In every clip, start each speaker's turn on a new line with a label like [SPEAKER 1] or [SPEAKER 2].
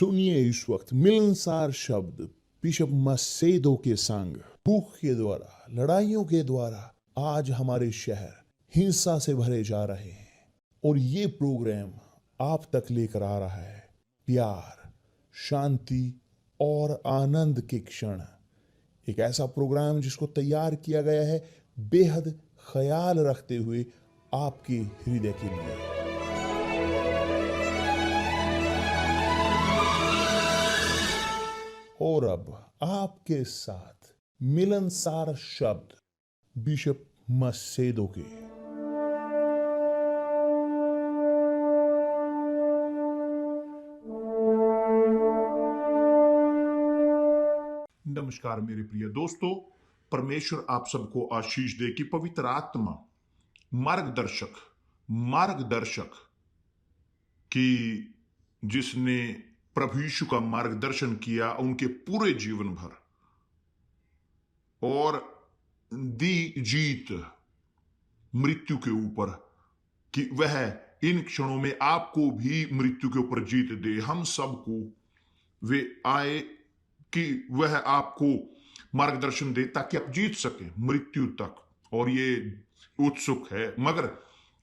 [SPEAKER 1] सुनिए इस वक्त मिलनसार शब्द बिशप मसेदो के संग। भूख के द्वारा, लड़ाइयों के द्वारा आज हमारे शहर हिंसा से भरे जा रहे हैं और ये प्रोग्राम आप तक लेकर आ रहा है प्यार, शांति और आनंद के क्षण। एक ऐसा प्रोग्राम जिसको तैयार किया गया है बेहद ख्याल रखते हुए आपके हृदय के लिए। और अब आपके साथ मिलनसार शब्द बिशप मसेदो के।
[SPEAKER 2] नमस्कार मेरे प्रिय दोस्तों, परमेश्वर आप सबको आशीष दे कि पवित्र आत्मा मार्गदर्शक कि जिसने प्रभु यीशु का मार्गदर्शन किया उनके पूरे जीवन भर और दी जीत मृत्यु के ऊपर, कि वह इन क्षणों में आपको भी मृत्यु के ऊपर जीत दे। हम सबको वे आए कि वह आपको मार्गदर्शन दे ताकि आप जीत सके मृत्यु तक। और ये उत्सुक है, मगर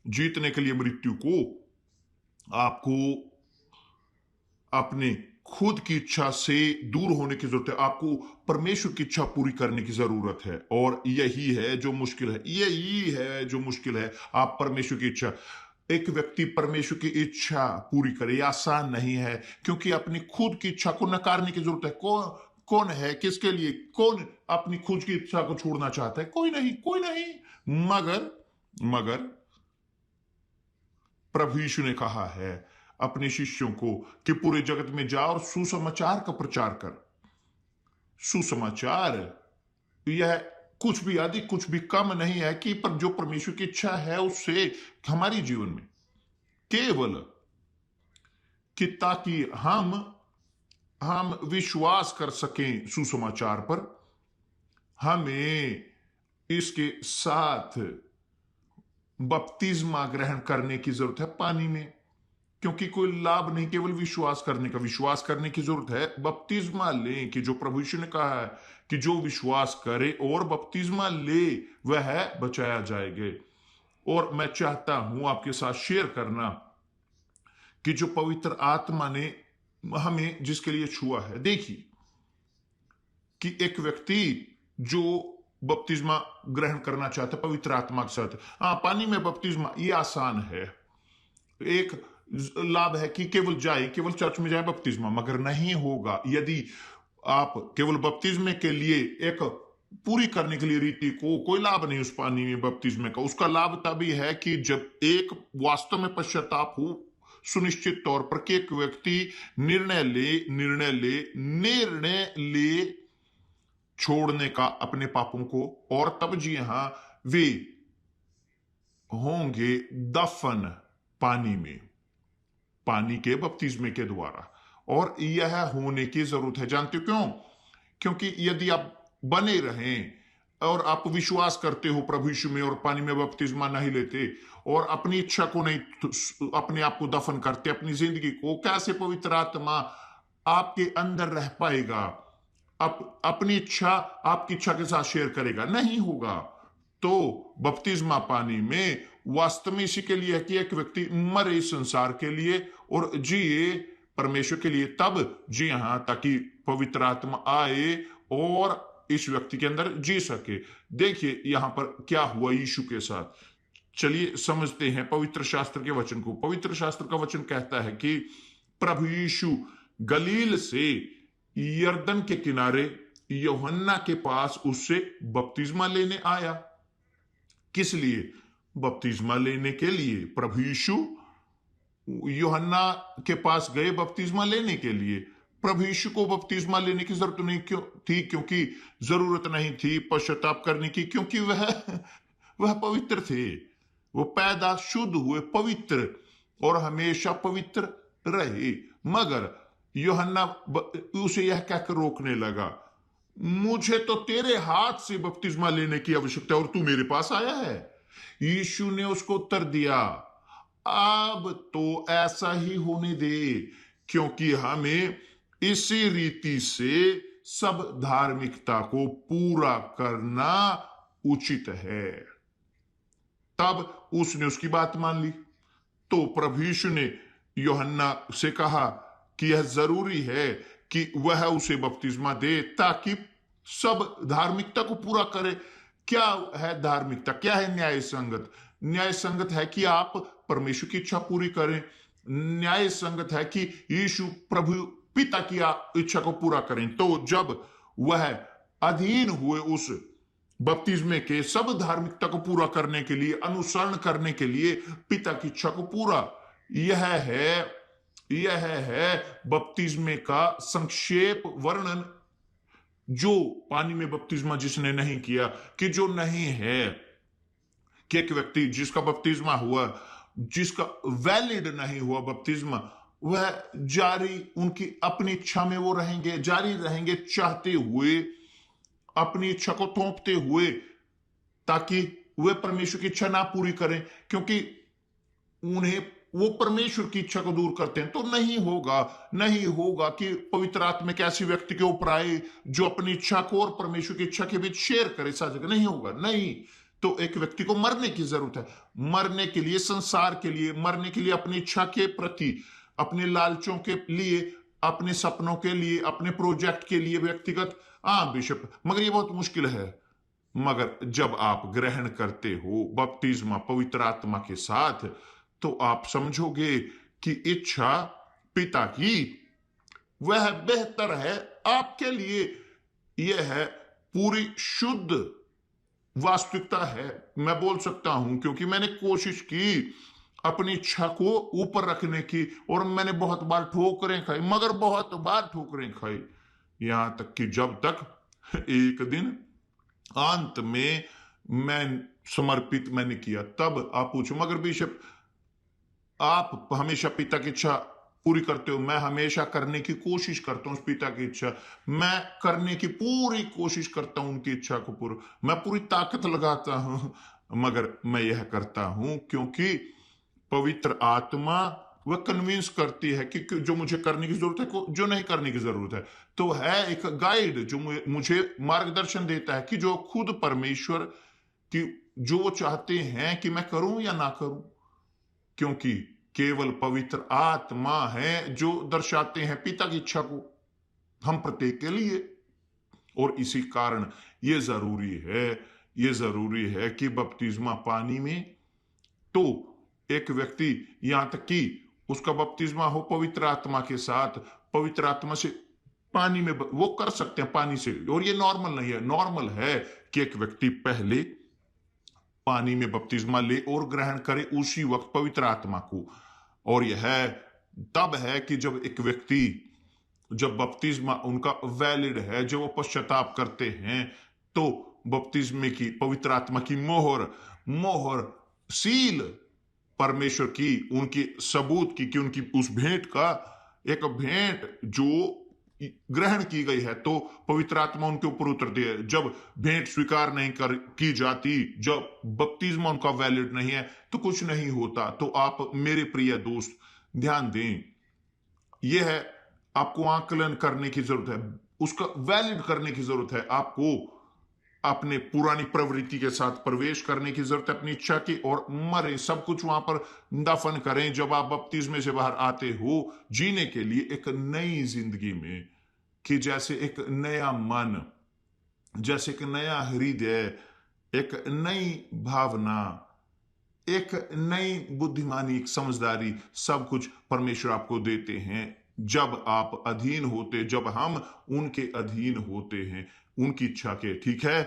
[SPEAKER 2] जीतने के लिए मृत्यु को आपको अपने खुद की इच्छा से दूर होने की जरूरत है। आपको परमेश्वर की इच्छा पूरी करने की जरूरत है और यही है जो मुश्किल है। आप परमेश्वर की इच्छा, एक व्यक्ति परमेश्वर की इच्छा पूरी करे, आसान नहीं है, क्योंकि अपनी खुद की इच्छा को नकारने की जरूरत है। कौन है, किसके लिए, कौन अपनी खुद की इच्छा को छोड़ना चाहता है? कोई नहीं। मगर प्रभु यीशु ने कहा है अपने शिष्यों को कि पूरे जगत में जा और सुसमाचार का प्रचार कर। सुसमाचार यह कुछ भी अधिक कुछ भी कम नहीं है कि पर जो परमेश्वर की इच्छा है उससे हमारी जीवन में केवल कि ताकि हम विश्वास कर सकें सुसमाचार पर। हमें इसके साथ बपतिस्मा ग्रहण करने की जरूरत है पानी में, क्योंकि कोई लाभ नहीं केवल विश्वास करने की जरूरत है। बपतिस्मा लें कि जो प्रभु यीशु ने कहा है कि जो विश्वास करे और बपतिस्मा ले वह बचाया जाएगा। और मैं चाहता हूं आपके साथ शेयर करना कि जो पवित्र आत्मा ने हमें जिसके लिए छुआ है। देखिए कि एक व्यक्ति जो बपतिस्मा ग्रहण करना चाहता है पवित्र आत्मा के साथ, पानी में बपतिस्मा ये आसान है। एक लाभ है कि केवल चर्च में जाए बपतिस्मा, मगर नहीं होगा यदि आप केवल बपतिस्मे के लिए एक पूरी करने के लिए रीति को, कोई लाभ नहीं उस पानी में बपतिस्मे का। उसका लाभ तभी है कि जब एक वास्तव में पश्चाताप हो, सुनिश्चित तौर पर कि एक व्यक्ति निर्णय ले छोड़ने का अपने पापों को, और तब जी हां वे होंगे दफन पानी के बपतिस्मे के द्वारा। और यह होने की जरूरत है। जानते हो क्यों? क्योंकि यदि आप बने रहें और आप विश्वास करते हो प्रभु यीशु में और पानी में बपतिस्मा नहीं लेते और अपनी इच्छा को नहीं, अपने आप को दफन करते, अपनी जिंदगी को, कैसे पवित्र आत्मा आपके अंदर रह पाएगा? अपनी इच्छा आपकी इच्छा के साथ शेयर करेगा? नहीं होगा। तो बपतिस्मा पानी में वास्तव में इसी के लिए है कि एक व्यक्ति मरे इस संसार के लिए और जिए परमेश्वर के लिए। तब जी हां, ताकि पवित्र आत्मा आए और इस व्यक्ति के अंदर जी सके। देखिए यहां पर क्या हुआ यीशु के साथ। चलिए समझते हैं पवित्र शास्त्र के वचन को। पवित्र शास्त्र का वचन कहता है कि प्रभु यीशु गलील से यरदन के किनारे यूहन्ना के पास उससे बपतिस्मा लेने आया। किस लिए? बपतिस्मा लेने के लिए। प्रभु यीशु यूहन्ना के पास गए बपतिस्मा लेने के लिए। प्रभु यीशु को बपतिस्मा लेने की जरूरत नहीं थी, क्योंकि जरूरत नहीं थी पश्चाताप करने की, क्योंकि वह पवित्र थे। वो पैदा शुद्ध हुए पवित्र और हमेशा पवित्र रहे। मगर यूहन्ना उसे यह कहकर रोकने लगा, मुझे तो तेरे हाथ से बपतिस्मा लेने की आवश्यकता है और तू मेरे पास आया है। यीशु ने उसको उत्तर दिया, अब तो ऐसा ही होने दे, क्योंकि हमें इसी रीति से सब धार्मिकता को पूरा करना उचित है। तब उसने उसकी बात मान ली। तो प्रभु यीशु ने यूहन्ना से कहा कि यह जरूरी है कि वह उसे बपतिस्मा दे ताकि सब धार्मिकता को पूरा करे। क्या है धार्मिकता? क्या है न्याय संगत? न्याय संगत है कि आप परमेश्वर की इच्छा पूरी करें। न्याय संगत है कि यीशु प्रभु पिता की इच्छा को पूरा करें। तो जब वह अधीन हुए उस बपतिस्मे के, सब धार्मिकता को पूरा करने के लिए, अनुसरण करने के लिए पिता की इच्छा को पूरा, यह है बपतिस्मे का संक्षेप वर्णन। जो पानी में बपतिस्मा जिसने नहीं किया, कि जो नहीं है, कि एक व्यक्ति जिसका बपतिस्मा हुआ, जिसका वैलिड नहीं हुआ बपतिस्मा, वह जारी उनकी अपनी इच्छा में वो रहेंगे, जारी रहेंगे चाहते हुए, अपनी इच्छा को थोपते हुए, ताकि वे परमेश्वर की इच्छा ना पूरी करें, क्योंकि उन्हें वो परमेश्वर की इच्छा को दूर करते हैं। तो नहीं होगा कि पवित्र आत्मा एक ऐसे व्यक्ति के ऊपर आए जो अपनी इच्छा को और परमेश्वर की इच्छा के बीच शेयर करे, साझा करे। नहीं होगा, नहीं। तो एक व्यक्ति को मरने की जरूरत है, मरने के लिए, संसार के लिए, मरने के लिए, अपनी इच्छा के प्रति, अपने लालचों के लिए, अपने सपनों के लिए, अपने प्रोजेक्ट के लिए व्यक्तिगत। बिशप, मगर ये बहुत मुश्किल है। मगर जब आप ग्रहण करते हो बपतिस्मा पवित्र आत्मा के साथ, तो आप समझोगे कि इच्छा पिता की वह बेहतर है आपके लिए। यह है पूरी शुद्ध वास्तविकता है। मैं बोल सकता हूं क्योंकि मैंने कोशिश की अपनी इच्छा को ऊपर रखने की, और मैंने बहुत बार ठोकरें खाई, मगर बहुत बार ठोकरें खाई, यहां तक कि जब तक एक दिन अंत में मैं समर्पित मैंने किया। तब आप पूछो, मगर बिशप आप हमेशा पिता की इच्छा पूरी करते हो? मैं हमेशा करने की कोशिश करता हूं उस पिता की इच्छा, मैं करने की पूरी कोशिश करता हूं उनकी इच्छा को पूरा, मैं पूरी ताकत लगाता हूं, मगर मैं यह करता हूं क्योंकि पवित्र आत्मा वह कन्विंस करती है कि जो मुझे करने की जरूरत है, जो नहीं करने की जरूरत है। तो है एक गाइड जो मुझे मार्गदर्शन देता है कि जो खुद परमेश्वर की जो वो चाहते हैं कि मैं करूं या ना करूं, क्योंकि केवल पवित्र आत्मा है जो दर्शाते हैं पिता की इच्छा को हम प्रत्येक के लिए। और इसी कारण ये जरूरी है कि बपतिस्मा पानी में, तो एक व्यक्ति यहां तक कि उसका बपतिस्मा हो पवित्र आत्मा के साथ, पवित्र आत्मा से पानी में वो कर सकते हैं पानी से। और ये नॉर्मल नहीं है, नॉर्मल है कि एक व्यक्ति पहले पानी में बपतिस्मा ले और ग्रहण करे उसी वक्त पवित्र आत्मा को। और यह तब है कि जब एक व्यक्ति, जब बपतिस्मा उनका वैलिड है, जब वो पश्चाताप करते हैं, तो बपतिस्मे की पवित्र आत्मा की मोहर सील परमेश्वर की, उनकी सबूत की, कि उनकी उस भेंट का, एक भेंट जो ग्रहण की गई है, तो पवित्र आत्मा उनके ऊपर उतरती है। जब भेंट स्वीकार नहीं की जाती, जब बपतिस्मा उनका वैलिड नहीं है, तो कुछ नहीं होता। तो आप मेरे प्रिय दोस्त ध्यान दें, यह है आपको आकलन करने की जरूरत है, उसका वैलिड करने की जरूरत है। आपको अपने पुरानी प्रवृत्ति के साथ प्रवेश करने की जरूरत है, अपनी इच्छा की, और मरे सब कुछ वहां पर दफन करें। जब आप बपतिस्मे से बाहर आते हो जीने के लिए एक नई जिंदगी में, कि जैसे एक नया मन, जैसे एक नया हृदय, एक नई भावना, एक नई बुद्धिमानी, एक समझदारी, सब कुछ परमेश्वर आपको देते हैं जब आप अधीन होते, जब हम उनके अधीन होते हैं, उनकी इच्छा के। ठीक है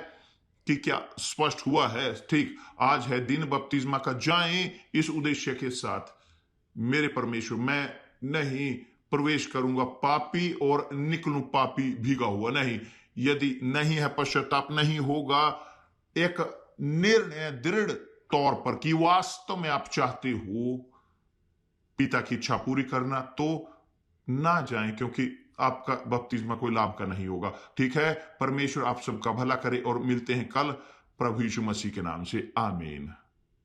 [SPEAKER 2] कि क्या स्पष्ट हुआ है? ठीक, आज है दिन बपतिस्मा का। जाएं इस उद्देश्य के साथ, मेरे परमेश्वर, मैं नहीं प्रवेश करूंगा पापी और निकलूं पापी भीगा हुआ, नहीं। यदि नहीं है पश्चाताप, नहीं होगा एक निर्णय दृढ़ तौर पर कि वास्तव में आप चाहते हो पिता की इच्छा पूरी करना, तो ना जाएं, क्योंकि आपका बपतिस्मा कोई लाभ का नहीं होगा। ठीक है, परमेश्वर आप सबका भला करे, और मिलते हैं कल प्रभु यीशु मसीह के नाम से, आमीन।